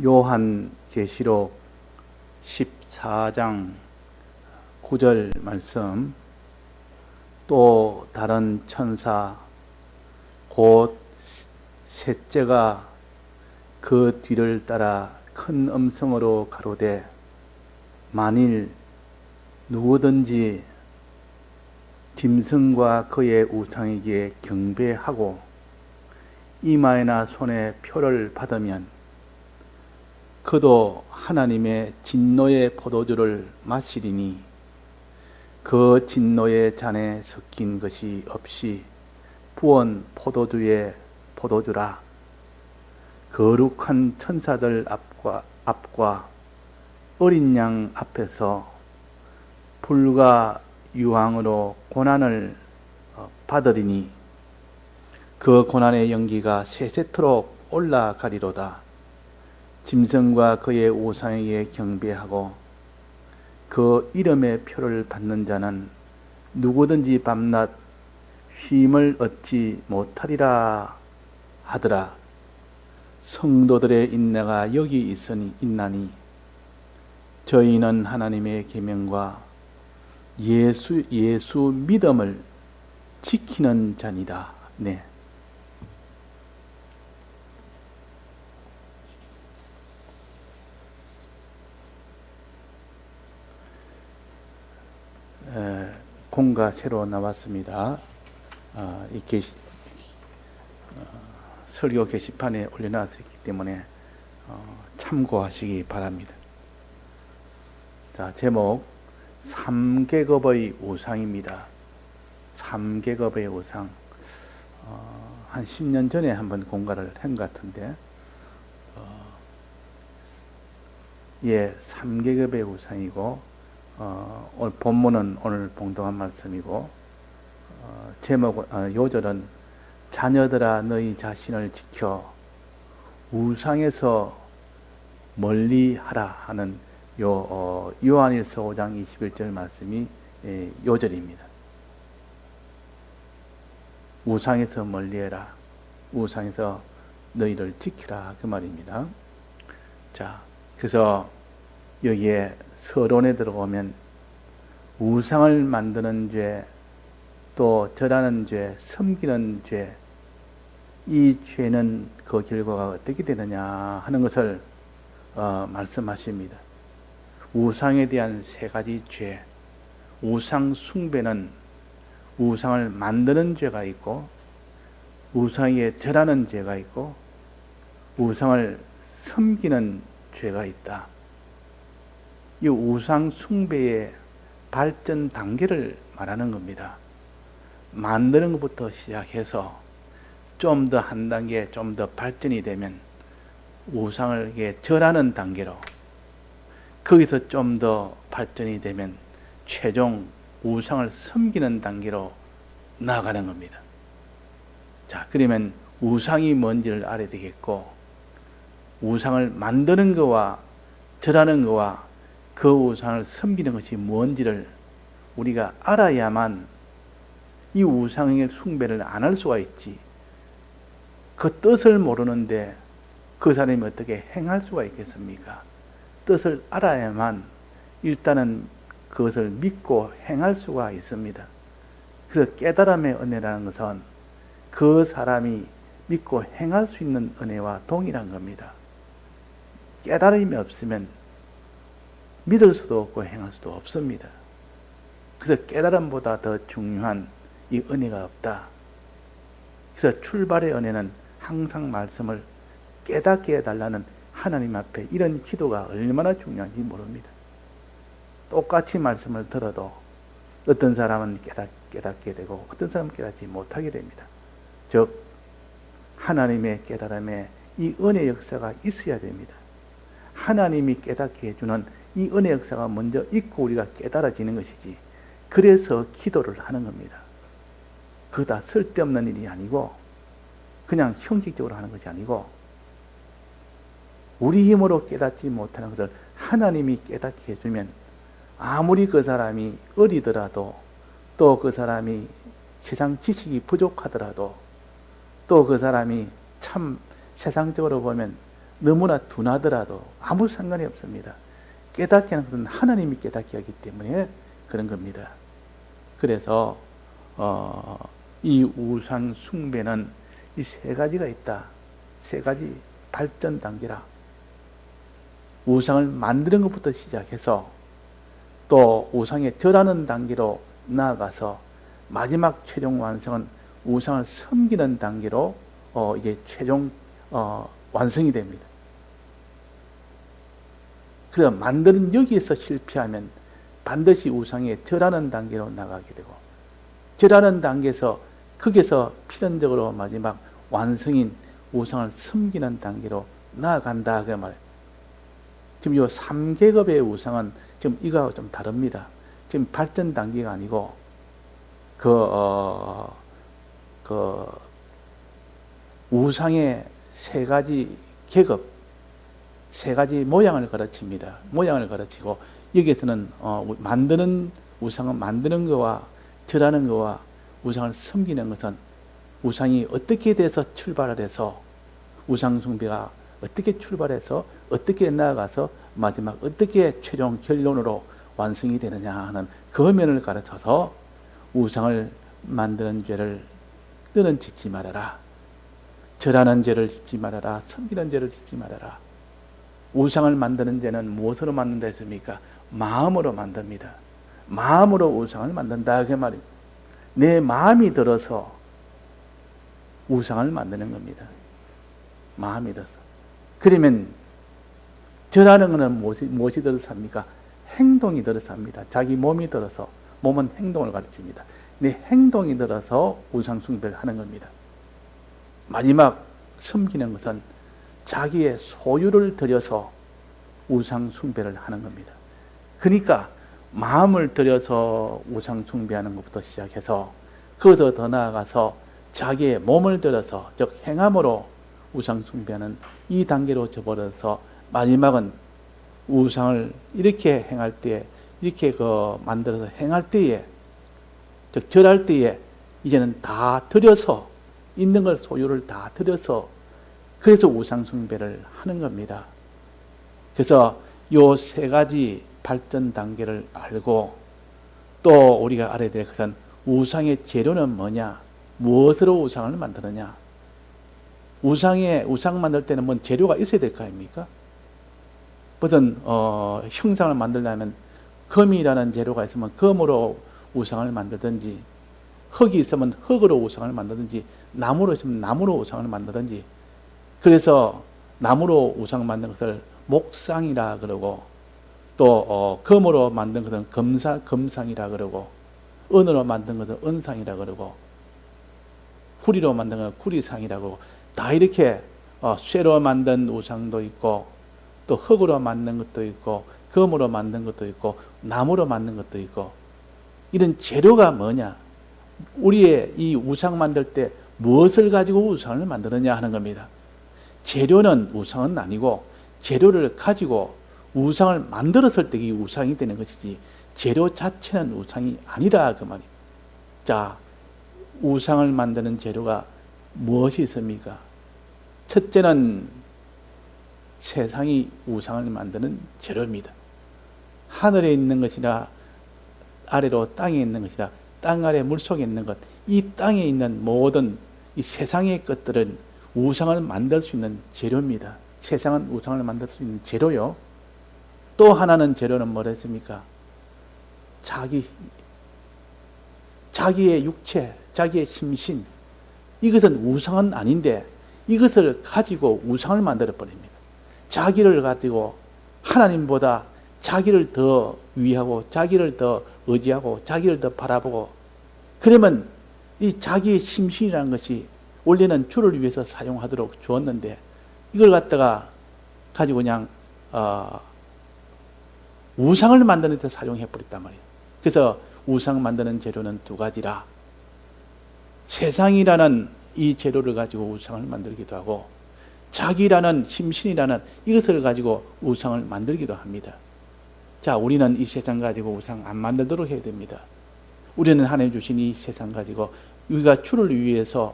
요한계시록 14장 9절 말씀, 또 다른 천사 곧 셋째가 그 뒤를 따라 큰 음성으로 가로되, 만일 누구든지 짐승과 그의 우상에게 경배하고 이마에나 손에 표를 받으면 그도 하나님의 진노의 포도주를 마시리니 그 진노의 잔에 섞인 것이 없이 부은 포도주의 포도주라. 거룩한 천사들 앞과 어린 양 앞에서 불과 유황으로 고난을 받으리니 그 고난의 연기가 세세토록 올라가리로다. 짐승과 그의 우상에게 경배하고 그 이름의 표를 받는 자는 누구든지 밤낮 쉼을 얻지 못하리라 하더라. 성도들의 인내가 여기 있나니 저희는 하나님의 계명과 예수 믿음을 지키는 자니라. 네. 공가 새로 나왔습니다. 이렇게 설교 게시판에 올려놨기 때문에 참고하시기 바랍니다. 자, 제목 3계급의 우상입니다. 3계급의 우상. 한 10년 전에 한번 공가를 한 것 같은데, 예, 3계급의 우상이고, 오늘 본문은 오늘 봉독한 말씀이고, 요절은 자녀들아 너희 자신을 지켜 우상에서 멀리하라 하는 요한일서 5장 21절 말씀이 요절입니다. 우상에서 멀리해라. 우상에서 너희를 지키라. 그 말입니다. 자, 그래서 여기에 서론에 들어오면 우상을 만드는 죄, 또 절하는 죄, 섬기는 죄, 이 죄는 그 결과가 어떻게 되느냐 하는 것을 말씀하십니다. 우상에 대한 세 가지 죄, 우상 숭배는 우상을 만드는 죄가 있고, 우상에 절하는 죄가 있고, 우상을 섬기는 죄가 있다. 이 우상 숭배의 발전 단계를 말하는 겁니다. 만드는 것부터 시작해서 좀 더 한 단계, 좀 더 발전이 되면 우상을 절하는 단계로, 거기서 좀 더 발전이 되면 최종 우상을 섬기는 단계로 나아가는 겁니다. 자, 그러면 우상이 뭔지를 알아야 되겠고, 우상을 만드는 것과 절하는 것과 그 우상을 섬기는 것이 뭔지를 우리가 알아야만 이 우상의 숭배를 안 할 수가 있지. 그 뜻을 모르는데 그 사람이 어떻게 행할 수가 있겠습니까? 뜻을 알아야만 일단은 그것을 믿고 행할 수가 있습니다. 그래서 깨달음의 은혜라는 것은 그 사람이 믿고 행할 수 있는 은혜와 동일한 겁니다. 깨달음이 없으면 믿을 수도 없고 행할 수도 없습니다. 그래서 깨달음보다 더 중요한 이 은혜가 없다. 그래서 출발의 은혜는 항상 말씀을 깨닫게 해달라는 하나님 앞에 이런 기도가 얼마나 중요한지 모릅니다. 똑같이 말씀을 들어도 어떤 사람은 깨닫게 되고 어떤 사람은 깨닫지 못하게 됩니다. 즉 하나님의 깨달음에 이 은혜 역사가 있어야 됩니다. 하나님이 깨닫게 해주는 이 은혜 역사가 먼저 있고 우리가 깨달아지는 것이지, 그래서 기도를 하는 겁니다. 그거 다 쓸데없는 일이 아니고 그냥 형식적으로 하는 것이 아니고, 우리 힘으로 깨닫지 못하는 것을 하나님이 깨닫게 해주면 아무리 그 사람이 어리더라도, 또 그 사람이 세상 지식이 부족하더라도, 또 그 사람이 참 세상적으로 보면 너무나 둔하더라도 아무 상관이 없습니다. 깨닫게 하는 것은 하나님이 깨닫게 하기 때문에 그런 겁니다. 그래서 이 우상 숭배는 이 세 가지가 있다. 세 가지 발전 단계라. 우상을 만드는 것부터 시작해서 또 우상에 절하는 단계로 나아가서 마지막 최종 완성은 우상을 섬기는 단계로 이제 최종 완성이 됩니다. 그래서 만드는 여기에서 실패하면 반드시 우상에 절하는 단계로 나가게 되고, 절하는 단계에서 거기에서 필연적으로 마지막 완성인 우상을 섬기는 단계로 나아간다 그 말이에요. 지금 이 3계급의 우상은 지금 이거하고 좀 다릅니다. 지금 발전 단계가 아니고 우상의 세 가지 계급, 세 가지 모양을 가르칩니다. 모양을 가르치고 여기에서는 만드는 우상은 만드는 거와 절하는 거와 우상을 섬기는 것은 우상이 어떻게 돼서 출발을 해서 우상 숭배가 어떻게 출발해서 어떻게 나아가서 마지막 어떻게 최종 결론으로 완성이 되느냐 하는 그 면을 가르쳐서 우상을 만드는 죄를 너는 짓지 말아라. 절하는 죄를 짓지 말아라. 섬기는 죄를 짓지 말아라. 우상을 만드는 죄는 무엇으로 만든다 했습니까? 마음으로 만듭니다. 마음으로 우상을 만든다 그 말이에요. 내 마음이 들어서 우상을 만드는 겁니다. 마음이 들어서. 그러면 절하는 것은 무엇이 들어서 합니까? 행동이 들어서 합니다. 자기 몸이 들어서. 몸은 행동을 가르칩니다. 내 행동이 들어서 우상 숭배를 하는 겁니다. 마지막 섬기는 것은 자기의 소유를 들여서 우상 숭배를 하는 겁니다. 그러니까 마음을 들여서 우상 숭배하는 것부터 시작해서 거기서 더 나아가서 자기의 몸을 들여서 즉 행함으로 우상 숭배하는 이 단계로 접어들어서 마지막은 우상을 이렇게 행할 때에 이렇게 만들어서 행할 때에 즉 절할 때에 이제는 다 들여서 있는 걸 소유를 다 들여서 그래서 우상 숭배를 하는 겁니다. 그래서 요 세 가지 발전 단계를 알고 또 우리가 알아야 될 것은 우상의 재료는 뭐냐? 무엇으로 우상을 만드느냐? 우상 만들 때는 뭔 재료가 있어야 될 거 아닙니까? 무슨 형상을 만들려면 금이라는 재료가 있으면 금으로 우상을 만들든지, 흙이 있으면 흙으로 우상을 만들든지, 나무로 있으면 나무로 우상을 만들든지. 그래서 나무로 우상 만든 것을 목상이라 그러고, 또 금으로 만든 것은 금상이라 그러고, 은으로 만든 것은 은상이라 그러고, 구리로 만든 것은 구리상이라 그러고, 다 이렇게 쇠로 만든 우상도 있고, 또 흙으로 만든 것도 있고, 금으로 만든 것도 있고, 나무로 만든 것도 있고. 이런 재료가 뭐냐? 우리의 이 우상 만들 때 무엇을 가지고 우상을 만드느냐 하는 겁니다. 재료는 우상은 아니고 재료를 가지고 우상을 만들었을 때 이 우상이 되는 것이지 재료 자체는 우상이 아니라 그 말이에요. 자, 우상을 만드는 재료가 무엇이 있습니까? 첫째는 세상이 우상을 만드는 재료입니다. 하늘에 있는 것이나 아래로 땅에 있는 것이나 땅 아래 물속에 있는 것, 이 땅에 있는 모든 이 세상의 것들은 우상을 만들 수 있는 재료입니다. 세상은 우상을 만들 수 있는 재료요. 또 하나는 재료는 뭐랬습니까? 자기의 육체, 자기의 심신, 이것은 우상은 아닌데 이것을 가지고 우상을 만들어 버립니다. 자기를 가지고 하나님보다 자기를 더 위하고 자기를 더 의지하고 자기를 더 바라보고, 그러면 이 자기의 심신이라는 것이 원래는 주를 위해서 사용하도록 주었는데 이걸 갖다가 가지고 그냥 우상을 만드는 데 사용해 버렸단 말이에요. 그래서 우상 만드는 재료는 두 가지라. 세상이라는 이 재료를 가지고 우상을 만들기도 하고 자기라는 심신이라는 이것을 가지고 우상을 만들기도 합니다. 자, 우리는 이 세상 가지고 우상 안 만들도록 해야 됩니다. 우리는 하나님 주신 이 세상 가지고 우리가 주를 위해서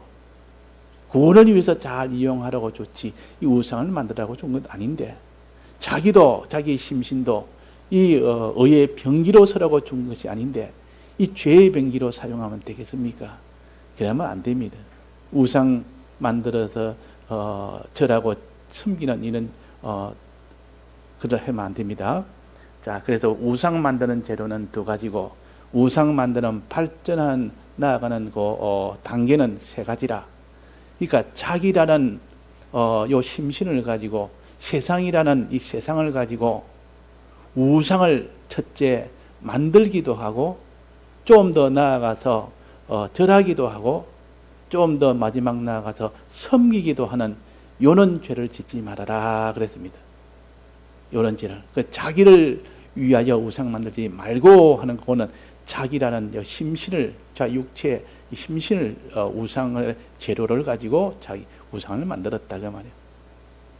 구원을 위해서 잘 이용하라고 줬지 이 우상을 만들라고 준 건 아닌데, 자기도 자기 심신도 이 의의 병기로 서라고 준 것이 아닌데 이 죄의 병기로 사용하면 되겠습니까? 그러면 안 됩니다. 우상 만들어서 절하고 섬기는 이는 그러하면 안 됩니다. 자, 그래서 우상 만드는 재료는 두 가지고 우상 만드는 발전한 나아가는 단계는 세 가지라. 그러니까 자기라는 요 심신을 가지고 세상이라는 이 세상을 가지고 우상을 첫째 만들기도 하고 좀 더 나아가서 절하기도 하고 좀 더 마지막 나아가서 섬기기도 하는 요런 죄를 짓지 말아라 그랬습니다. 요런 죄를. 자기를 위하여 우상 만들지 말고 하는 그거는 자기라는 심신을, 자 육체 심신을 우상을 재료를 가지고 자기 우상을 만들었다 그 말이에요.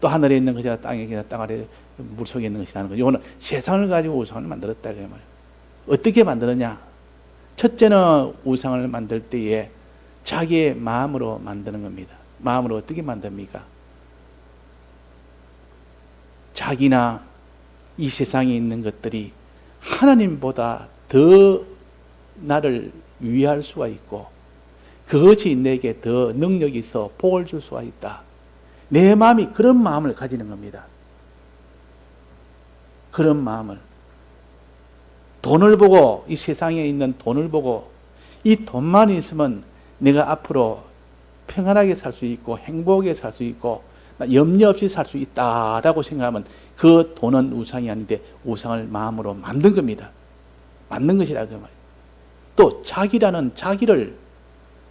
또 하늘에 있는 것이나 땅에 있는 땅 아래 물 속에 있는 것이라는 거죠. 이거는 세상을 가지고 우상을 만들었다 그 말이에요. 어떻게 만드느냐? 첫째는 우상을 만들 때에 자기의 마음으로 만드는 겁니다. 마음으로 어떻게 만듭니까? 자기나 이 세상에 있는 것들이 하나님보다 더 나를 위할 수가 있고 그것이 내게 더 능력이 있어 복을 줄 수가 있다. 내 마음이 그런 마음을 가지는 겁니다. 그런 마음을. 돈을 보고, 이 세상에 있는 돈을 보고 이 돈만 있으면 내가 앞으로 평안하게 살 수 있고 행복하게 살 수 있고 염려 없이 살 수 있다라고 생각하면 그 돈은 우상이 아닌데 우상을 마음으로 만든 겁니다. 만든 것이라 그 말이에요. 또 자기라는 자기를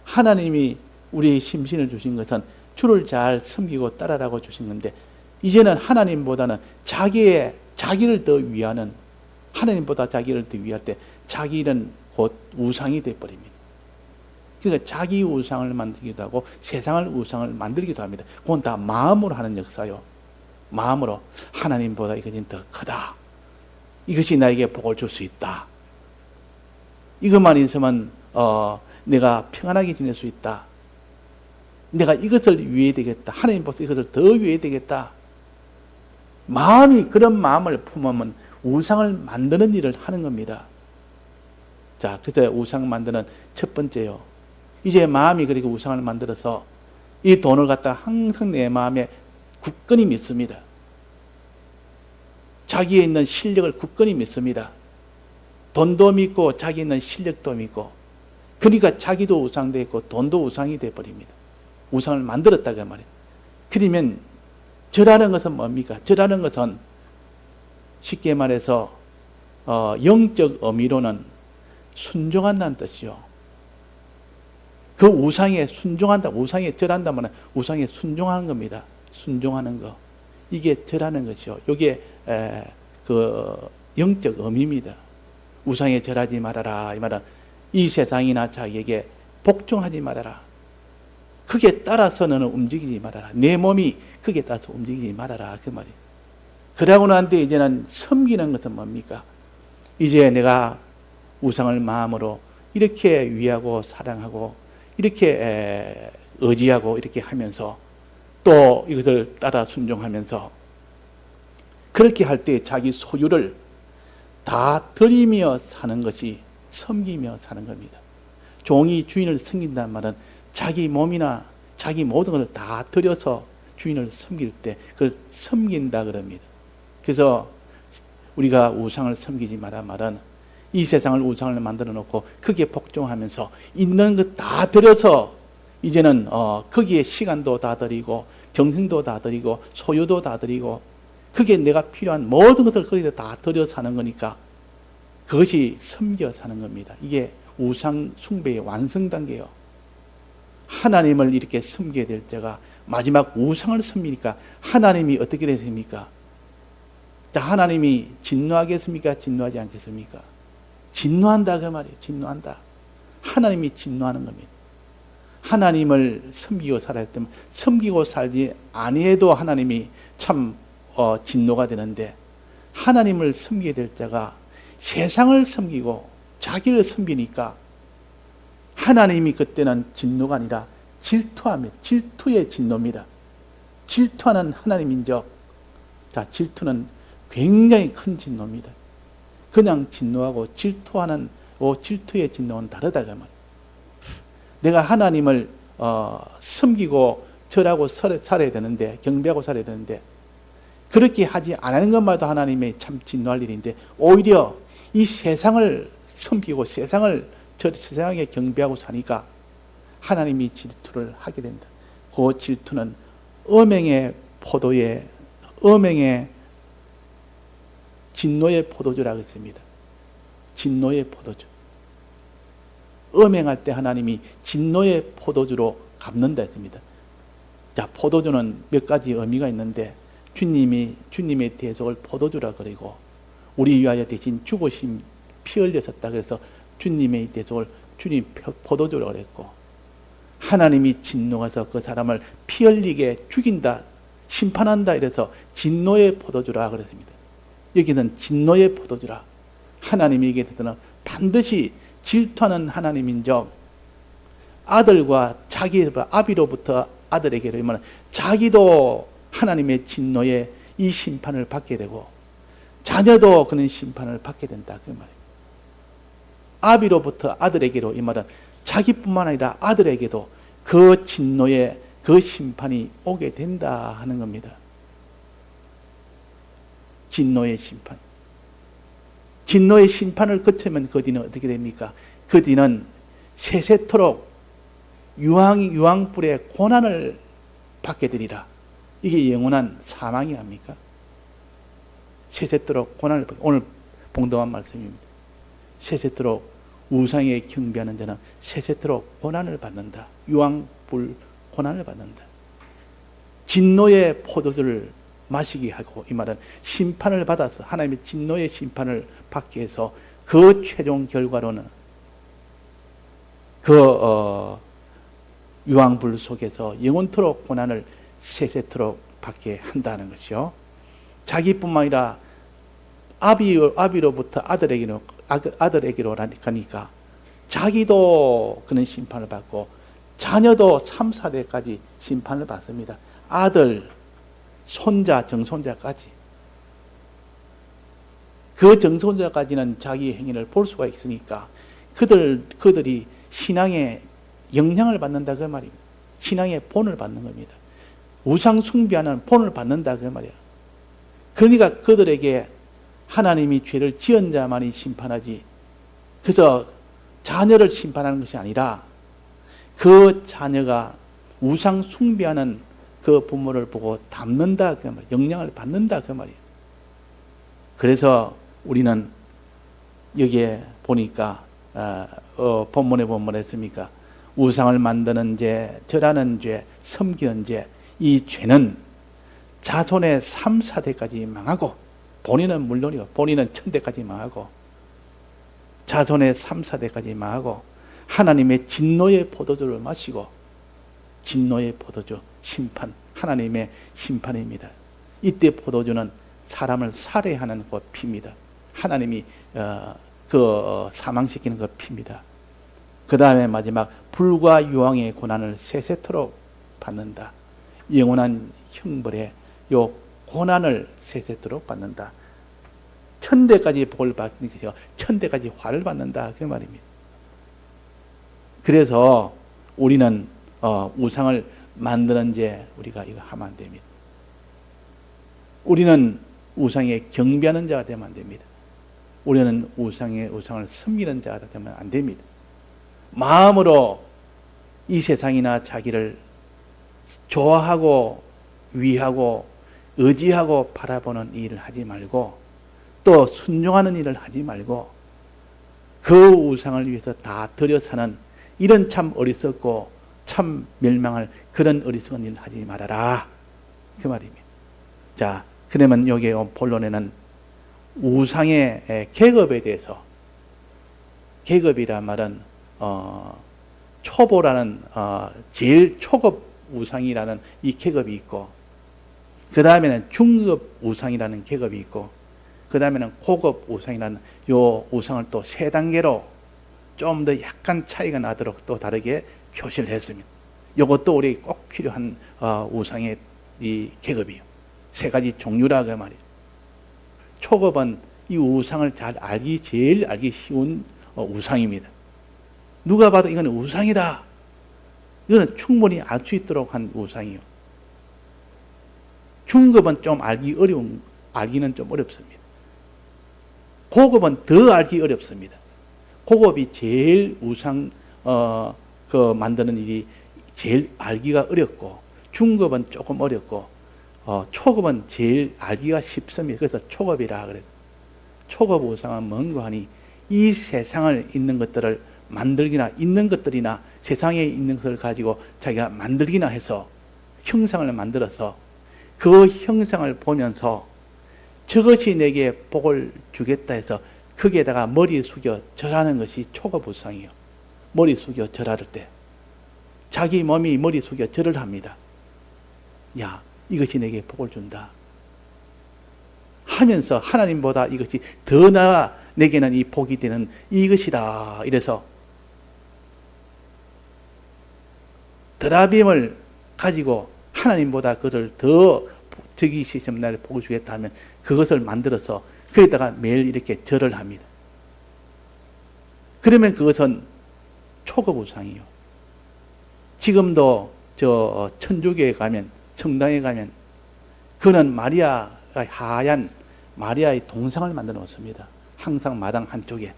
하나님이 우리의 심신을 주신 것은 주를 잘 섬기고 따라라고 주신 건데 이제는 하나님보다는 자기를 더 위하는, 하나님보다 자기를 더 위할 때 자기는 곧 우상이 되어버립니다. 그러니까 자기 우상을 만들기도 하고 세상을 우상을 만들기도 합니다. 그건 다 마음으로 하는 역사요. 마음으로 하나님보다 이것이 더 크다. 이것이 나에게 복을 줄 수 있다. 이것만 있으면 내가 평안하게 지낼 수 있다. 내가 이것을 위해야 되겠다. 하나님보다 이것을 더 위해야 되겠다. 마음이 그런 마음을 품으면 우상을 만드는 일을 하는 겁니다. 자, 그래서 우상 만드는 첫 번째요. 이제 마음이 그렇게 우상을 만들어서 이 돈을 갖다 항상 내 마음에 굳건히 믿습니다. 자기에 있는 실력을 굳건히 믿습니다. 돈도 믿고 자기 있는 실력도 믿고 그러니까 자기도 우상되어 있고 돈도 우상이 되어버립니다. 우상을 만들었다고 말이에요. 그러면 절하는 것은 뭡니까? 절하는 것은 쉽게 말해서 영적 의미로는 순종한다는 뜻이요. 그 우상에 순종한다, 우상에 절한다면 우상에 순종하는 겁니다. 순종하는 거. 이게 절하는 것이요. 이게 그 영적 의미입니다. 우상에 절하지 말아라. 이 말은 이 세상이나 자기에게 복종하지 말아라. 그게 따라서 너는 움직이지 말아라. 내 몸이 그게 따라서 움직이지 말아라. 그 말이에요. 그러고 난 뒤에 이제는 섬기는 것은 뭡니까? 이제 내가 우상을 마음으로 이렇게 위하고 사랑하고 이렇게 의지하고 이렇게 하면서 또 이것을 따라 순종하면서 그렇게 할 때 자기 소유를 다 드리며 사는 것이 섬기며 사는 겁니다. 종이 주인을 섬긴다는 말은 자기 몸이나 자기 모든 것을 다 드려서 주인을 섬길 때 그걸 섬긴다 그럽니다. 그래서 우리가 우상을 섬기지 마라 말은 이 세상을 우상을 만들어 놓고 거기에 복종하면서 있는 것 다 드려서 이제는 거기에 시간도 다 드리고 정성도 다 드리고 소유도 다 드리고 그게 내가 필요한 모든 것을 거기에 다 드려 사는 거니까 그것이 섬겨 사는 겁니다. 이게 우상 숭배의 완성 단계예요. 하나님을 이렇게 섬겨야 될 때가 마지막 우상을 섬기니까 하나님이 어떻게 되십니까? 자, 하나님이 진노하겠습니까? 진노하지 않겠습니까? 진노한다 그 말이에요. 진노한다. 하나님이 진노하는 겁니다. 하나님을 섬기고 살아야 되면 섬기고 살지 아니해도 하나님이 참 진노가 되는데 하나님을 섬기게 될 자가 세상을 섬기고 자기를 섬기니까 하나님이 그때는 진노가 아니라 질투합니다. 질투의 진노입니다. 질투하는 하나님 인적. 자, 질투는 굉장히 큰 진노입니다. 그냥 진노하고 질투하는 질투의 진노는 다르다 그 말이에요. 내가 하나님을 섬기고 절하고 살아야 되는데, 경배하고 살아야 되는데, 그렇게 하지 않는 것마도 하나님의 참 진노할 일인데, 오히려 이 세상을 섬기고 세상에 경배하고 사니까 하나님이 질투를 하게 된다. 그 질투는 음행의 진노의 포도주라고 했습니다. 진노의 포도주. 음행할 때 하나님이 진노의 포도주로 갚는다 했습니다. 자, 포도주는 몇 가지 의미가 있는데, 주님의 대속을 포도주라 그리고, 우리 위하여 대신 죽으심 피 흘렸었다 그래서 주님의 대속을 주님 포도주라 그랬고, 하나님이 진노해서 그 사람을 피 흘리게 죽인다, 심판한다 이래서 진노의 포도주라 그랬습니다. 여기는 진노의 포도주라. 하나님이 얘기에 대해서는 반드시 질투하는 하나님인적, 아들과 아비로부터 아들에게로 이면 자기도 하나님의 진노의 이 심판을 받게 되고, 자녀도 그런 심판을 받게 된다 그 말이에요. 아비로부터 아들에게로 이 말은 자기뿐만 아니라 아들에게도 그 진노의 그 심판이 오게 된다 하는 겁니다. 진노의 심판. 진노의 심판을 거치면 그 뒤는 어떻게 됩니까? 그 뒤는 세세토록 유황불의 고난을 받게 되리라. 이게 영원한 사망이 아닙니까? 세세토록 고난을 받게, 오늘 봉독한 말씀입니다. 세세토록 우상에 경배하는 자는 세세토록 고난을 받는다. 유황불 고난을 받는다. 진노의 포도주를 마시게 하고, 이 말은 심판을 받아서 하나님의 진노의 심판을 받게 해서 그 최종 결과로는 그 유황불 속에서 영원토록 고난을 세세토록 받게 한다는 것이요. 자기뿐만 아니라 아비로부터 아들에게로 가니까 자기도 그런 심판을 받고 자녀도 3, 4대까지 심판을 받습니다. 아들, 손자, 정손자까지. 그 정손자까지는 자기의 행위를 볼 수가 있으니까 그들이 신앙에 영향을 받는다 그 말입니다. 신앙의 본을 받는 겁니다. 우상 숭배하는 본을 받는다 그 말이야. 그러니까 그들에게 하나님이 죄를 지은 자만이 심판하지, 그래서 자녀를 심판하는 것이 아니라 그 자녀가 우상 숭배하는 그 부모를 보고 닮는다 그 말이야. 영향을 받는다 그 말이야. 그래서 우리는 여기에 보니까 본문에 보면 뭐라 했습니까? 우상을 만드는 죄, 절하는 죄, 섬기는 죄, 이 죄는 자손의 3, 4대까지 망하고, 본인은 물론이고 본인은 천대까지 망하고 자손의 3, 4대까지 망하고 하나님의 진노의 포도주를 마시고, 진노의 포도주 심판, 하나님의 심판입니다. 이때 포도주는 사람을 살해하는 그 피입니다. 하나님이 사망시키는 그 피입니다. 그 다음에 마지막 불과 유황의 고난을 세세토록 받는다. 영원한 형벌의 요 고난을 세세토록 받는다. 천대까지 복을 받는 것이요, 천대까지 화를 받는다 그 말입니다. 그래서 우리는 우상을 만드는 죄 우리가 이거 하면 안 됩니다. 우리는 우상에 경배하는 자가 되면 안 됩니다. 우리는 우상을 섬기는 자가 되면 안 됩니다. 마음으로 이 세상이나 자기를 좋아하고 위하고 의지하고 바라보는 일을 하지 말고, 또 순종하는 일을 하지 말고, 그 우상을 위해서 다 들여사는 이런 참 어리석고 참 멸망할 그런 어리석은 일을 하지 말아라 그 말입니다. 자, 그러면 여기 본론에는 우상의 계급에 대해서, 계급이란 말은 초보라는 제일 초급 우상이라는 이 계급이 있고, 그 다음에는 중급 우상이라는 계급이 있고, 그 다음에는 고급 우상이라는 요 우상을 또 세 단계로 좀 더 약간 차이가 나도록 또 다르게 표시를 했습니다. 이것도 우리 꼭 필요한 우상의 이 계급이에요. 세 가지 종류라 그 말이에요. 초급은 이 우상을 제일 알기 쉬운 우상입니다. 누가 봐도 이건 우상이다. 이거는 충분히 알 수 있도록 한 우상이요. 중급은 좀 알기는 좀 어렵습니다. 고급은 더 알기 어렵습니다. 고급이 제일 우상, 만드는 일이 제일 알기가 어렵고, 중급은 조금 어렵고, 초급은 제일 알기가 쉽습니다. 그래서 초급이라 그래요. 초급 우상은 뭔가 하니, 이 세상을 있는 것들을 만들기나, 있는 것들이나 세상에 있는 것을 가지고 자기가 만들기나 해서 형상을 만들어서 그 형상을 보면서 저것이 내게 복을 주겠다 해서 거기에다가 머리 숙여 절하는 것이 초급 우상이에요. 머리 숙여 절할 때 자기 몸이 머리 숙여 절을 합니다. 야, 이것이 내게 복을 준다 하면서 하나님보다 이것이 더 나아 내게는 이 복이 되는 이것이다. 이래서 드라빔을 가지고 하나님보다 그를 더 저기 시점 날 복을 주겠다 하면 그것을 만들어서 거기다가 매일 이렇게 절을 합니다. 그러면 그것은 초급 우상이요. 지금도 저 천주교에 가면, 성당에 가면 그는 마리아가 하얀 마리아의 동상을 만들어 놓습니다. 항상 마당 한쪽에.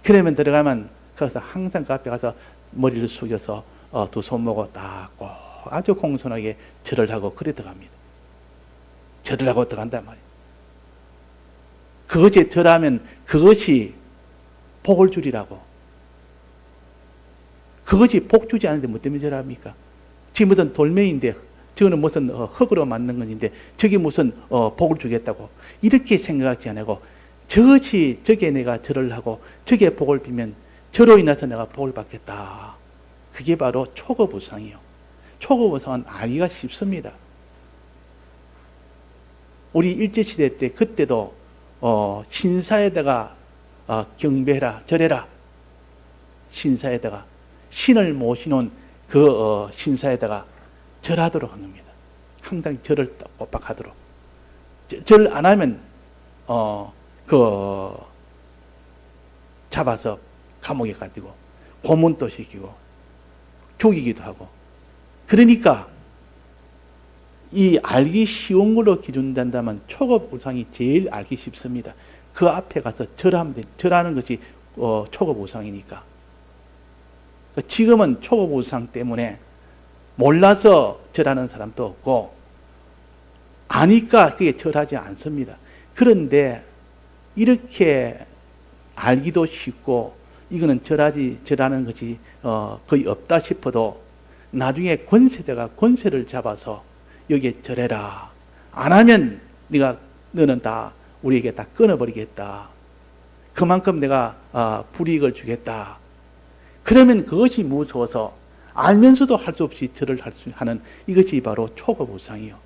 그러면 들어가면 거기서 항상 그 앞에 가서 머리를 숙여서 두 손 모고 닦고 아주 공손하게 절을 하고 그래 들어갑니다. 절을 하고 들어간단 말이에요. 그것이 절하면 그것이 복을 주리라고. 그것이 복 주지 않는데 뭐 때문에 절합니까? 지금 무슨 돌멩이인데 저거는 무슨 흙으로 만든 것인데 저게 무슨 복을 주겠다고 이렇게 생각하지 않고 저게 내가 절을 하고 저게 복을 빌면 저로 인해서 내가 복을 받겠다. 그게 바로 초급 우상이요. 초급 우상은 알기가 쉽습니다. 우리 일제시대 때 그때도 신사에다가 경배해라 절해라. 신사에다가 신을 모시는 그 신사에다가 절하도록 한 겁니다. 항상 절을 꼬박 하도록. 절 안 하면 잡아서 감옥에 가지고 고문도 시키고 죽이기도 하고. 그러니까 이 알기 쉬운 걸로 기준된다면 초급 우상이 제일 알기 쉽습니다. 그 앞에 가서 절하면 돼. 절하는 것이 초급 우상이니까. 지금은 초급 우상 때문에 몰라서 절하는 사람도 없고 아니까 그게 절하지 않습니다. 그런데 이렇게 알기도 쉽고 이거는 절하는 것이 거의 없다 싶어도 나중에 권세자가 권세를 잡아서 여기에 절해라. 안 하면 너는 다 우리에게 다 끊어버리겠다. 그만큼 내가 불이익을 주겠다. 그러면 그것이 무서워서 알면서도 할 수 없이 절을 할 수 하는 이것이 바로 초급 우상이요.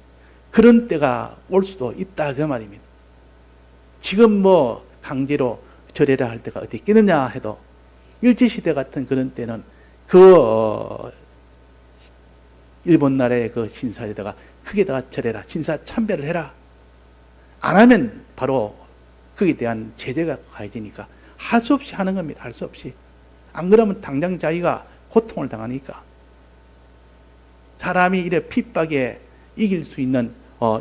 그런 때가 올 수도 있다 그 말입니다. 지금 뭐 강제로 절해라 할 때가 어디 있겠느냐 해도 일제시대 같은 그런 때는 일본 나라의 그 신사에다가 거기에다가 절해라. 신사 참배를 해라. 안 하면 바로 거기에 대한 제재가 가해지니까 할 수 없이 하는 겁니다. 할 수 없이. 안 그러면 당장 자기가 고통을 당하니까. 사람이 이래 핍박에 이길 수 있는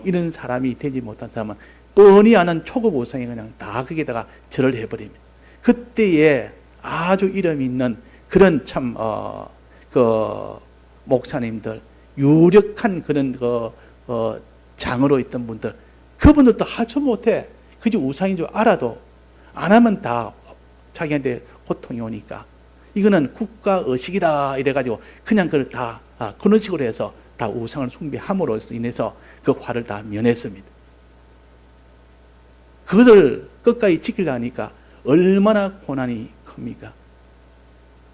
이런 사람이 되지 못한 사람은 뻔히 아는 초급 우상에 그냥 다 거기에다가 절을 해버립니다. 그때에 아주 이름 있는 그런 참 목사님들, 유력한 그런 장으로 있던 분들, 그분들도 하지 못해. 그저 우상인 줄 알아도 안 하면 다 자기한테 고통이 오니까 이거는 국가 의식이다 이래가지고 그냥 그걸 다 그런 식으로 해서 다 우상을 숭배함으로 인해서 그 화를 다 면했습니다. 그것을 끝까지 지키려니까 얼마나 고난이 큽니까?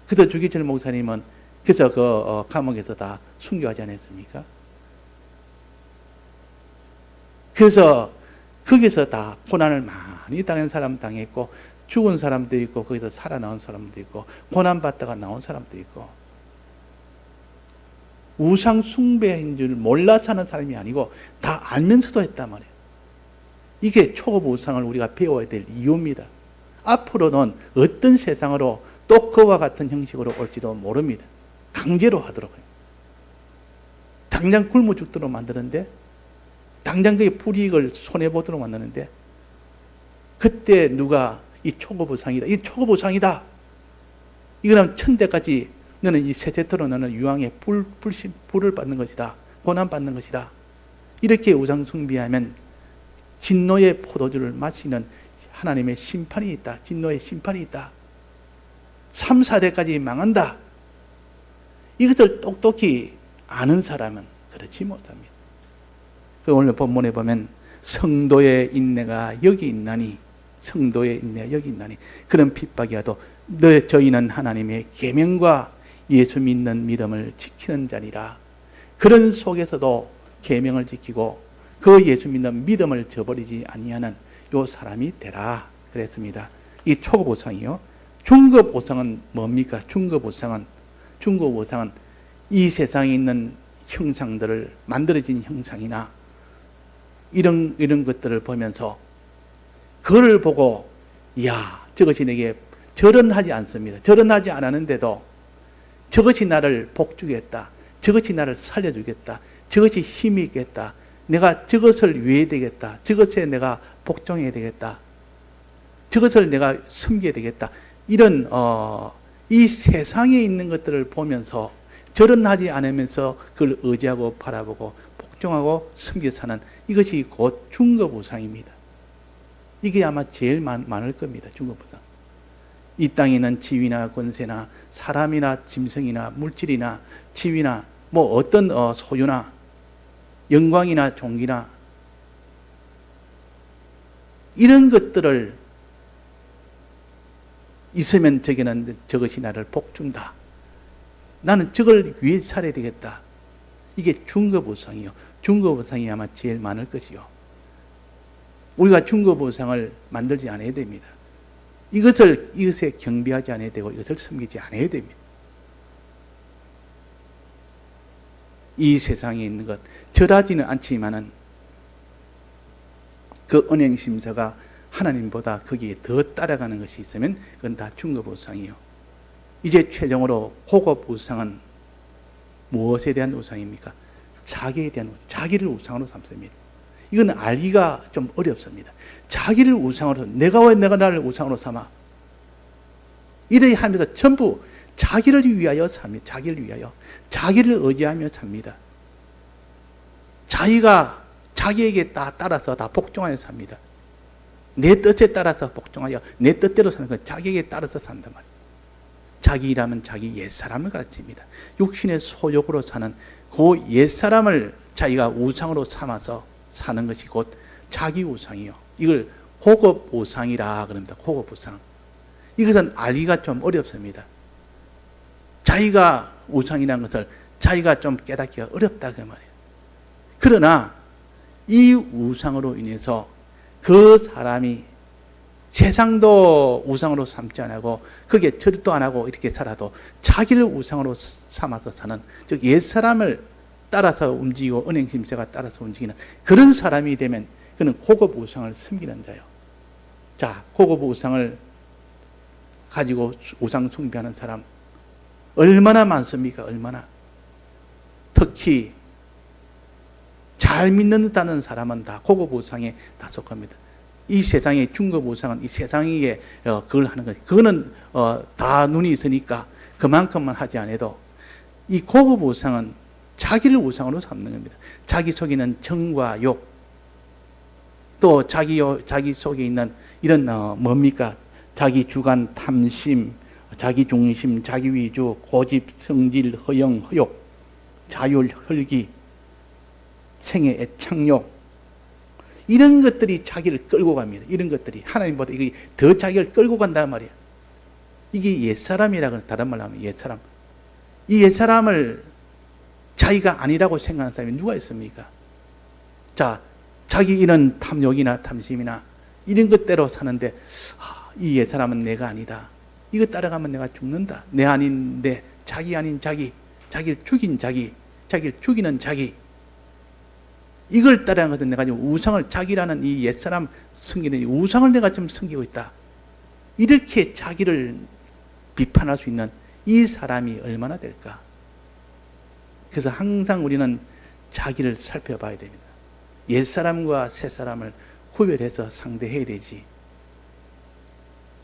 그래서 주기철 목사님은 그래서 그 감옥에서 다 순교하지 않았습니까? 그래서 거기서 다 고난을 많이 당한 사람 당했고 죽은 사람도 있고 거기서 살아나온 사람도 있고 고난받다가 나온 사람도 있고 우상 숭배인 줄 몰라서 하는 사람이 아니고 다 알면서도 했단 말이에요. 이게 초급 우상을 우리가 배워야 될 이유입니다. 앞으로는 어떤 세상으로 또 그와 같은 형식으로 올지도 모릅니다. 강제로 하도록 해요. 당장 굶어 죽도록 만드는데, 당장 그의 불이익을 손해보도록 만드는데, 그때 누가 이 초급 우상이다, 이 초급 우상이다, 이거는 천대까지 너는 이 세세토로 너는 유황의 불을 받는 것이다, 고난 받는 것이다, 이렇게 우상 숭배하면 진노의 포도주를 마시는 하나님의 심판이 있다, 진노의 심판이 있다, 3, 4대까지 망한다. 이것을 똑똑히 아는 사람은 그렇지 못합니다. 오늘 본문에 보면 성도의 인내가 여기 있나니, 성도의 인내가 여기 있나니, 그런 핍박이 와도 저희는 하나님의 계명과 예수 믿는 믿음을 지키는 자니라. 그런 속에서도 계명을 지키고 그 예수 믿는 믿음을 저버리지 아니하는 요 사람이 되라 그랬습니다. 이 초급 우상이요. 중급 우상은 뭡니까? 중급 우상은 이 세상에 있는 형상들을, 만들어진 형상이나 이런 것들을 보면서 그를 보고, 이야, 저것이 내게 절은 하지 않습니다. 절은 하지 않았는데도 저것이 나를 복주겠다, 저것이 나를 살려주겠다, 저것이 힘이 있겠다, 내가 저것을 위해야 되겠다, 저것에 내가 복종해야 되겠다, 저것을 내가 섬겨야 되겠다, 이런 이 세상에 있는 것들을 보면서 절은 하지 않으면서 그걸 의지하고 바라보고 복종하고 섬겨 사는, 이것이 곧 중급 우상입니다. 이게 아마 제일 많을 겁니다. 중급 우상. 이 땅에 있는 지위나 권세나 사람이나 짐승이나 물질이나 지위나 뭐 어떤 소유나 영광이나 종기나 이런 것들을 있으면 저것이 나를 복준다, 나는 저걸 위해 살아야 되겠다, 이게 중급 우상이요. 중급 우상이 아마 제일 많을 것이요. 우리가 중급 우상을 만들지 않아야 됩니다. 이것에 경배하지 않아야 되고 이것을 섬기지 않아야 됩니다. 이 세상에 있는 것 절하지는 않지만은 그 은행심서가 하나님보다 거기에 더 따라가는 것이 있으면 그건 다 중급 우상이요. 이제 최종으로 고급 우상은 무엇에 대한 우상입니까? 자기에 대한 우상, 자기를 우상으로 삼습니다. 이건 알기가 좀 어렵습니다. 자기를 우상으로, 내가 왜 내가 나를 우상으로 삼아? 이래 하면서 전부 자기를 위하여 삽니다. 자기를 위하여, 자기를 의지하며 삽니다. 자기가 자기에게 따라서 다 복종하여 삽니다. 내 뜻에 따라서 복종하여 내 뜻대로 사는 건 자기에게 따라서 산단 말이에요. 자기라면 자기 옛사람을 가르칩니다. 육신의 소욕으로 사는 그 옛사람을 자기가 우상으로 삼아서 사는 것이 곧 자기 우상이요. 이걸 고급 우상이라 그럽니다. 고급 우상. 이것은 알기가 좀 어렵습니다. 자기가 우상이라는 것을 자기가 좀 깨닫기가 어렵다 그 말이에요. 그러나 이 우상으로 인해서 그 사람이 세상도 우상으로 삼지 않고 거기에 절도 안 하고 이렇게 살아도 자기를 우상으로 삼아서 사는, 즉 옛사람을 따라서 움직이고 은행심세가 따라서 움직이는 그런 사람이 되면 그는 고급 우상을 섬기는 자요. 자, 고급 우상을 가지고 우상 숭배하는 사람 얼마나 많습니까? 얼마나. 특히 잘 믿는다는 사람은 다 고급 우상에 다 속합니다. 이 세상의 중급 우상은 이 세상에 그걸 하는 거지. 그거는 다 눈이 있으니까 그만큼만 하지 않아도 이 고급 우상은 자기를 우상으로 삼는 겁니다. 자기 속에 있는 정과 욕, 또 자기 속에 있는 이런 뭡니까? 자기 주관, 탐심, 자기 중심, 자기 위주, 고집, 성질, 허영, 허욕, 자율, 혈기, 생애, 애착욕, 이런 것들이 자기를 끌고 갑니다. 이런 것들이 하나님보다 이게 더 자기를 끌고 간단 말이야. 이게 옛사람이라고, 다른 말로 하면 옛사람. 이 옛사람을 자기가 아니라고 생각하는 사람이 누가 있습니까? 자, 자기 이런 탐욕이나 탐심이나 이런 것대로 사는데 이 옛사람은 내가 아니다. 이거 따라가면 내가 죽는다. 내 아닌데 자기 아닌 자기, 자기를 죽인 자기, 자기를 죽이는 자기, 이걸 따라한 것은 내가 지금 우상을, 자기라는 이 옛사람 섬기는 이 우상을 내가 지금 섬기고 있다, 이렇게 자기를 비판할 수 있는 이 사람이 얼마나 될까? 그래서 항상 우리는 자기를 살펴봐야 됩니다. 옛사람과 새사람을 구별해서 상대해야 되지.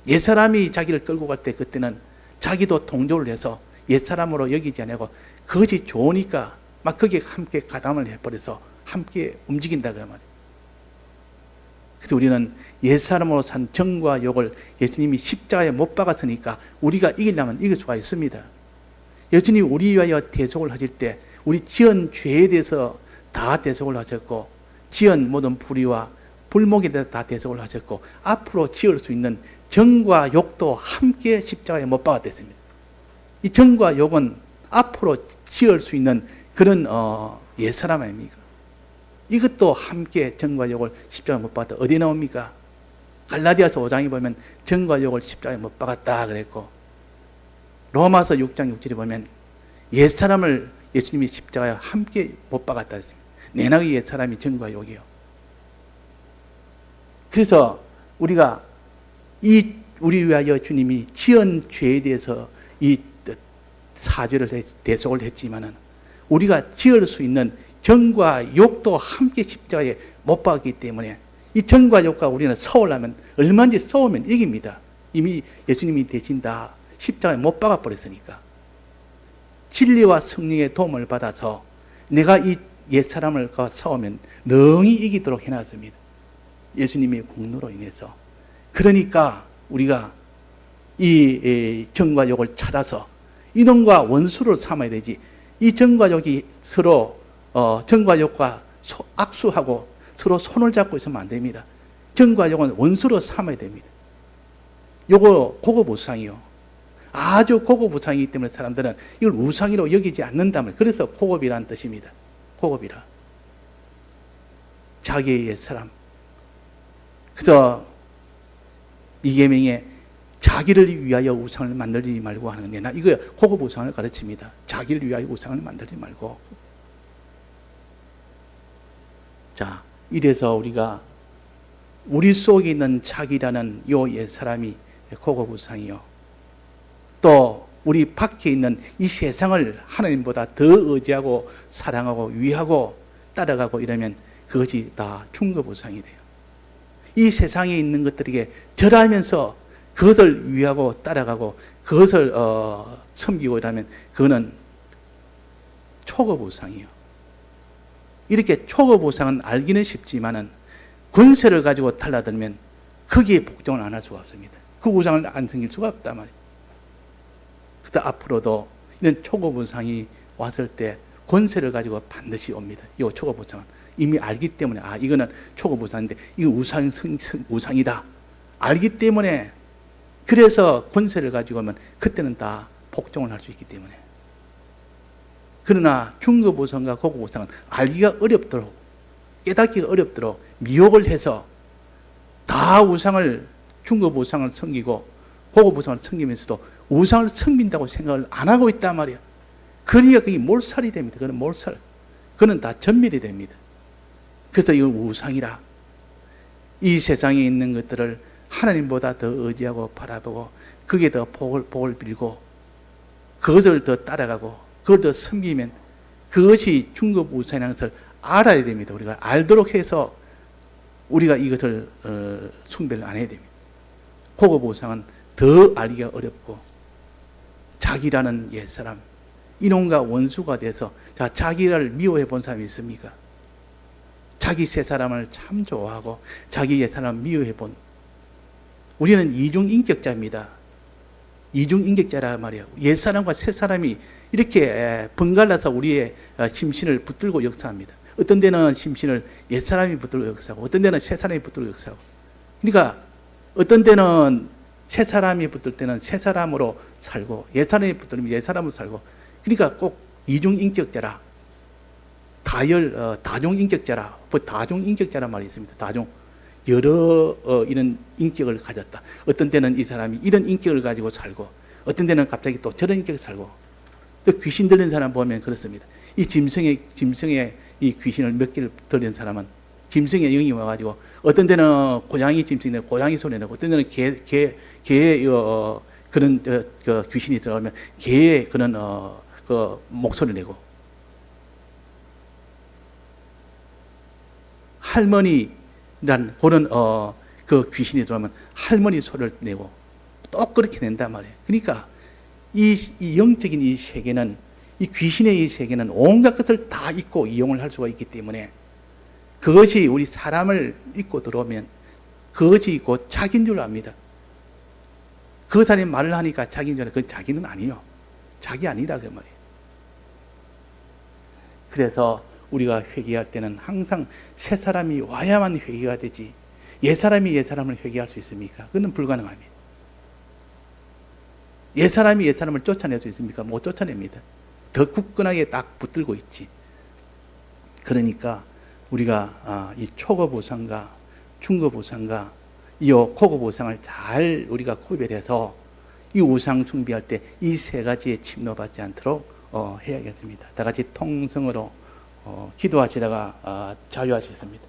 옛사람이 자기를 끌고 갈 때 그때는 자기도 동조를 해서 옛사람으로 여기지 않고 그것이 좋으니까 막 거기에 함께 가담을 해버려서 함께 움직인다 그 말이에요. 그래서 우리는 옛사람으로 산 정과 욕을 예수님이 십자가에 못 박았으니까 우리가 이기려면 이길 수가 있습니다. 예수님이 우리 위하여 대속을 하실 때 우리 지은 죄에 대해서 다 대속을 하셨고, 지은 모든 불의와 불목에 대해서 다 대속을 하셨고, 앞으로 지을 수 있는 정과 욕도 함께 십자가에 못 박았댔습니다. 이 정과 욕은 앞으로 지을 수 있는 그런 옛사람 아닙니까? 이것도 함께 정과 욕을 십자가에 못 박았다. 어디 나옵니까? 갈라디아서 5장에 보면 정과 욕을 십자가에 못 박았다 그랬고, 로마서 6장 6절에 보면 옛사람을 예수님이 십자가에 함께 못 박았다 했습니다. 내나의 옛사람이 정과 욕이요. 그래서 우리가 우리 위하여 주님이 지은 죄에 대해서 이 사죄를 대속을 했지만은 우리가 지을 수 있는 정과 욕도 함께 십자가에 못 박았기 때문에 이 정과 욕과 우리는 싸우려면 얼마든지 싸우면 이깁니다. 이미 예수님이 대신 다 십자가에 못 박아 버렸으니까. 진리와 성령의 도움을 받아서 내가 이 옛사람을 싸우면 능히 이기도록 해놨습니다. 예수님의 공로로 인해서. 그러니까 우리가 이 정과 욕을 찾아서 이놈과 원수를 삼아야 되지, 이 정과 욕이 서로 정과 욕과 악수하고 서로 손을 잡고 있으면 안 됩니다. 정과 욕은 원수로 삼아야 됩니다. 요거 고급 우상이요. 아주 고급 우상이기 때문에 사람들은 이걸 우상이로 여기지 않는다면, 그래서 고급이라는 뜻입니다. 고급이라. 자기의 옛사람. 그래서 이 계명에 자기를 위하여 우상을 만들지 말고 하는 건데, 나 이거 고급 우상을 가르칩니다. 자기를 위하여 우상을 만들지 말고. 자, 이래서 우리가 우리 속에 있는 자기라는 요 옛사람이 고급 우상이요. 또 우리 밖에 있는 이 세상을 하나님보다 더 의지하고 사랑하고 위하고 따라가고 이러면 그것이 다 중급 우상이 돼요. 이 세상에 있는 것들에게 절하면서 그것을 위하고 따라가고 그것을 섬기고 이러면 그거는 초급 우상이요. 이렇게 초급 우상은 알기는 쉽지만은 권세를 가지고 달라들면 거기에 복종을 안 할 수가 없습니다. 그 우상을 안 섬길 수가 없단 말이에요. 그때 앞으로도 이런 초급 우상이 왔을 때 권세를 가지고 반드시 옵니다. 이 초급 우상은 이미 알기 때문에, 아, 이거는 초급 우상인데 이거 우상이다 알기 때문에, 그래서 권세를 가지고 오면 그때는 다 복종을 할 수 있기 때문에. 그러나 중급 우상과 고급 우상은 알기가 어렵도록, 깨닫기가 어렵도록 미혹을 해서 다 우상을, 중급 우상을 섬기고 고급 우상을 섬기면서도 우상을 섬긴다고 생각을 안 하고 있단 말이야. 그러니까 그게 몰살이 됩니다. 그건 몰살. 그건 다 전멸이 됩니다. 그래서 이건 우상이라. 이 세상에 있는 것들을 하나님보다 더 의지하고 바라보고 그게 더 복을 빌고 그것을 더 따라가고 그걸 더 섬기면 그것이 중급 우상이라는 것을 알아야 됩니다. 우리가 알도록 해서 우리가 이것을 숭배를 안 해야 됩니다. 고급 우상은 더 알기가 어렵고, 자기라는 옛사람, 이놈과 원수가 돼서, 자, 자기를 미워해 본 사람이 있습니까? 자기 새 사람을 참 좋아하고 자기 옛사람 미워해 본, 우리는 이중인격자입니다. 이중인격자라 말이에요. 옛사람과 새사람이 이렇게 번갈아서 우리의 심신을 붙들고 역사합니다. 어떤 데는 심신을 옛사람이 붙들고 역사하고 어떤 데는 새사람이 붙들고 역사하고. 그러니까 어떤 데는 새사람이 붙들 때는 새사람으로 살고 옛사람이 붙들면 옛사람으로 살고. 그러니까 꼭 이중인격자라, 다중인격자라, 다중인격자란 말이 있습니다. 다중, 여러 이런 인격을 가졌다. 어떤 때는 이 사람이 이런 인격을 가지고 살고 어떤 때는 갑자기 또 저런 인격을 살고. 또 귀신 들린 사람 보면 그렇습니다. 이 짐승의 이 귀신을 몇 개를 들린 사람은 짐승의 영이 와가지고 어떤 데는 고양이 짐승이 내고 고양이 소리 내고 어떤 데는 개의 그런 그 귀신이 들어가면 개의 그런 그 목소리 내고 할머니란 그런 그 귀신이 들어오면 할머니 소리를 내고 또 그렇게 낸단 말이에요. 그러니까 이 영적인 이 세계는 이 귀신의 이 세계는 온갖 것을 다 잊고 이용을 할 수가 있기 때문에 그것이 우리 사람을 잊고 들어오면 그것이 곧 자기인 줄 압니다. 그 사람이 말을 하니까 자기인 줄 알아요. 그건 자기는 아니요. 자기 아니라 그 말이에요. 그래서 우리가 회개할 때는 항상 새 사람이 와야만 회개가 되지 옛 사람이 옛 사람을 회개할 수 있습니까? 그건 불가능합니다. 옛 사람이 옛 사람을 쫓아낼 수 있습니까? 못 쫓아냅니다. 더 굳건하게 딱 붙들고 있지. 그러니까 우리가 이 초거보상과 중거보상과 이 고거보상을 잘 우리가 구별해서 이 우상 숭배할 때 이 세 가지에 침노받지 않도록 해야겠습니다. 다 같이 통성으로 기도하시다가 자유하시겠습니다.